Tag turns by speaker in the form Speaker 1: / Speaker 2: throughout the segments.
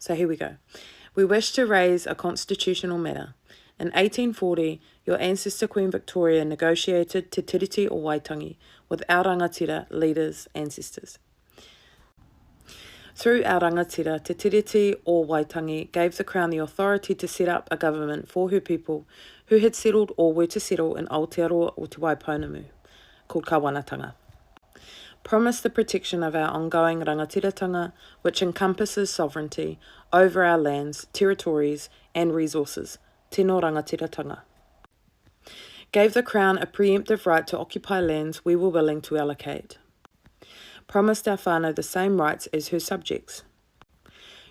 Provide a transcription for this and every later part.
Speaker 1: So here we go. We wish to raise a constitutional matter. In 1840, your ancestor Queen Victoria negotiated Te Tiriti O Waitangi with our rangatira leaders' ancestors. Through our rangatira, Te Tiriti O Waitangi gave the Crown the authority to set up a government for her people who had settled or were to settle in Aotearoa o Te Waipounamu, called Kawanatanga. Promised the protection of our ongoing rangatiratanga, which encompasses sovereignty over our lands, territories and resources, tino rangatiratanga. Gave the Crown a preemptive right to occupy lands we were willing to allocate. Promised our whānau the same rights as her subjects.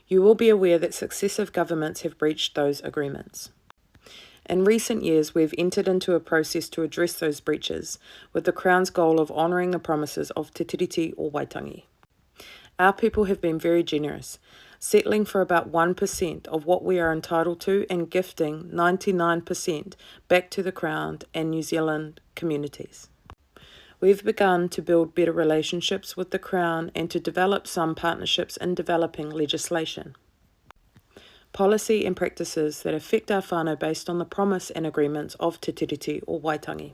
Speaker 1: You will be aware that successive governments have breached those agreements. In recent years, we have entered into a process to address those breaches, with the Crown's goal of honouring the promises of Te Tiriti O Waitangi. Our people have been very generous, settling for about 1% of what we are entitled to and gifting 99% back to the Crown and New Zealand communities. We've begun to build better relationships with the Crown and to develop some partnerships in developing legislation. Policy and practices that affect our whānau based on the promise and agreements of Te Tiriti O Waitangi.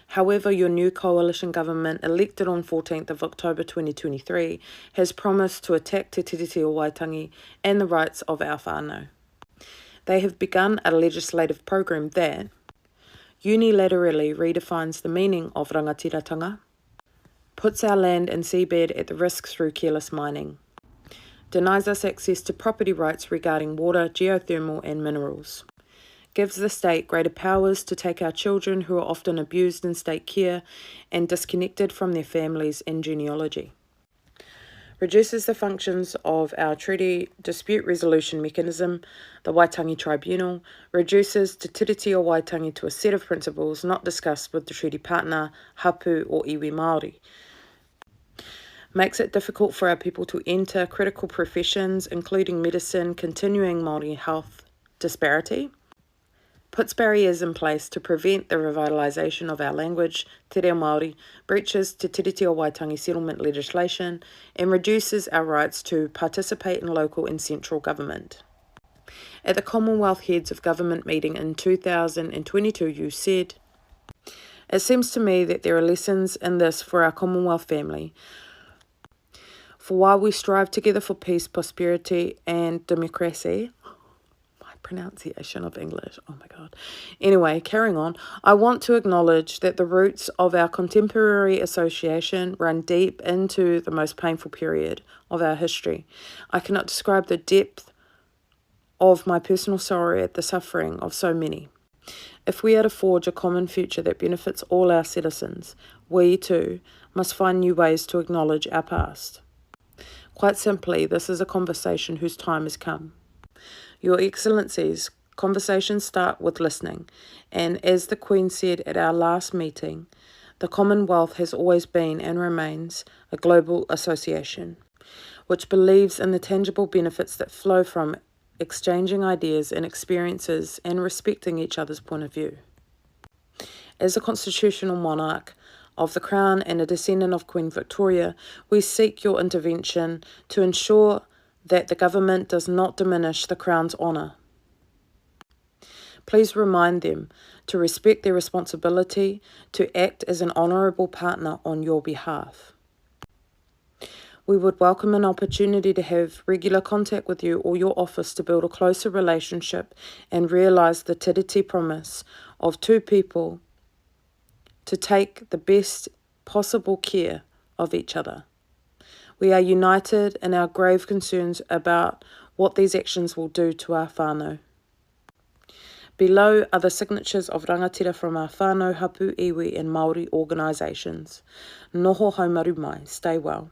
Speaker 1: However, your new coalition government, elected on 14th of October 2023, has promised to attack Te Tiriti O Waitangi and the rights of our whānau. They have begun a legislative program that unilaterally redefines the meaning of rangatiratanga, puts our land and seabed at the risk through careless mining, denies us access to property rights regarding water, geothermal and minerals, gives the state greater powers to take our children who are often abused in state care and disconnected from their families and genealogy, reduces the functions of our treaty dispute resolution mechanism, the Waitangi Tribunal, reduces Te Tiriti O Waitangi to a set of principles not discussed with the treaty partner, hapu or iwi Māori, makes it difficult for our people to enter critical professions, including medicine, continuing Māori health disparity, puts barriers in place to prevent the revitalisation of our language, te reo Māori, breaches Te Tiriti O Waitangi settlement legislation, and reduces our rights to participate in local and central government. At the Commonwealth Heads of Government meeting in 2022, you said, "It seems to me that there are lessons in this for our Commonwealth family. For while we strive together for peace, prosperity and democracy," my pronunciation of English, oh my God. Anyway, carrying on, I want to acknowledge that the roots of our contemporary association run deep into the most painful period of our history. I cannot describe the depth of my personal sorrow at the suffering of so many. If we are to forge a common future that benefits all our citizens, we too must find new ways to acknowledge our past. Quite simply, this is a conversation whose time has come. Your Excellencies, conversations start with listening, and as the Queen said at our last meeting, the Commonwealth has always been and remains a global association, which believes in the tangible benefits that flow from exchanging ideas and experiences and respecting each other's point of view. As a constitutional monarch of the Crown and a descendant of Queen Victoria, we seek your intervention to ensure that the government does not diminish the Crown's honour. Please remind them to respect their responsibility to act as an honourable partner on your behalf. We would welcome an opportunity to have regular contact with you or your office to build a closer relationship and realise the tiriti promise of two people to take the best possible care of each other. We are united in our grave concerns about what these actions will do to our whānau. Below are the signatures of rangatira from our whānau, hapu, iwi and Māori organisations. Noho haumaru mai. Stay well.